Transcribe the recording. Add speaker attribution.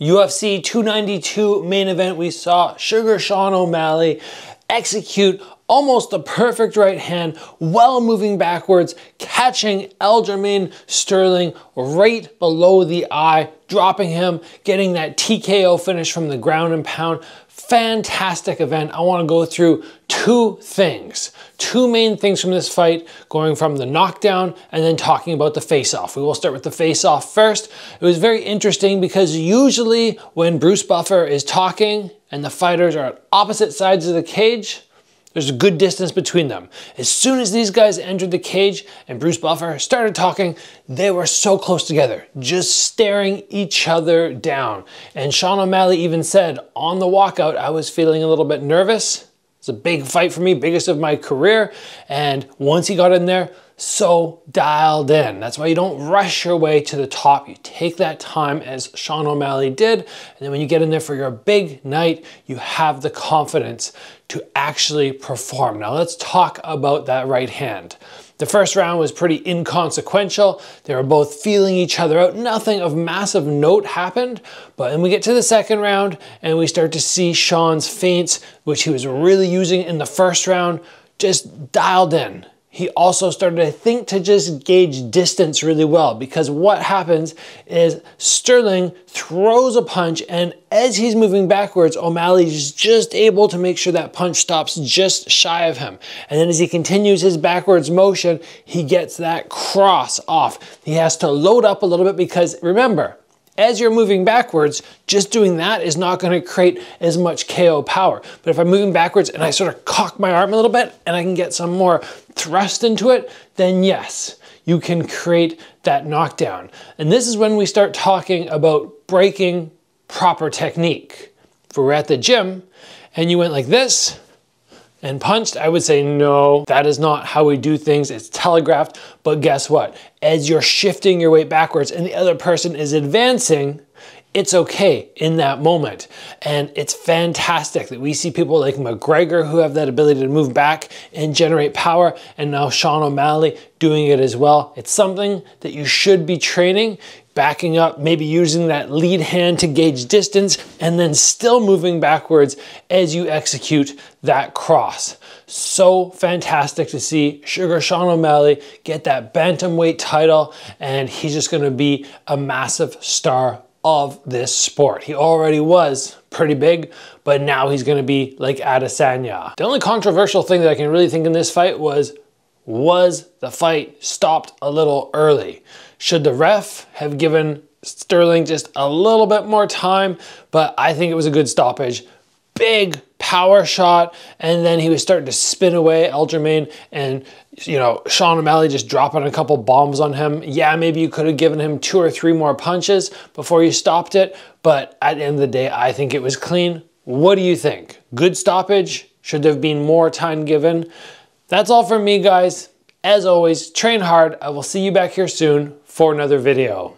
Speaker 1: UFC 292 main event, we saw SUGA Sean O'Malley execute almost the perfect right hand while moving backwards, catching Aljamain Sterling right below the eye, dropping him, getting that TKO finish from the ground and pound. Fantastic event. I want to go through two main things from this fight, going from the knockdown and then talking about the face-off. We will start with the face-off first. It was very interesting because usually when Bruce Buffer is talking and the fighters are at opposite sides of the cage, there's a good distance between them. As soon as these guys entered the cage and Bruce Buffer started talking, they were so close together, just staring each other down. And Sean O'Malley even said on the walkout, I was feeling a little bit nervous. It's a big fight for me, biggest of my career. And once he got in there, so dialed in. That's why you don't rush your way to the top. You take that time as Sean O'Malley did. And then when you get in there for your big night, you have the confidence to actually perform. Now let's talk about that right hand. The first round was pretty inconsequential. They were both feeling each other out. Nothing of massive note happened. But then we get to the second round and we start to see Sean's feints, which he was really using in the first round, just dialed in. He also started, I think, to just gauge distance really well, because what happens is Sterling throws a punch, and as he's moving backwards, O'Malley is just able to make sure that punch stops just shy of him. And then as he continues his backwards motion, he gets that cross off. He has to load up a little bit because, remember, as you're moving backwards, just doing that is not going to create as much KO power. But if I'm moving backwards and I sort of cock my arm a little bit and I can get some more thrust into it, then yes, you can create that knockdown. And this is when we start talking about breaking proper technique. If we were at the gym and you went like this and punched, I would say, no, that is not how we do things. It's telegraphed. But guess what? As you're shifting your weight backwards and the other person is advancing, it's okay in that moment. And it's fantastic that we see people like McGregor who have that ability to move back and generate power, and now Sean O'Malley doing it as well. It's something that you should be training, backing up, maybe using that lead hand to gauge distance, and then still moving backwards as you execute that cross. So fantastic to see SUGA Sean O'Malley get that Bantamweight title, and he's just gonna be a massive star of this sport. He already was pretty big, but now he's gonna be like Adesanya. The only controversial thing that I can really think in this fight was the fight stopped a little early? Should the ref have given Sterling just a little bit more time? But I think it was a good stoppage. Big power shot, and then he was starting to spin away Aljamain, and you know, Sean O'Malley just dropping a couple bombs on him. Yeah, maybe you could have given him 2 or 3 more punches before you stopped it, but at the end of the day, I think it was clean. What do you think? Good stoppage? Should there have been more time given? That's all from me, guys. As always, train hard. I will see you back here soon for another video.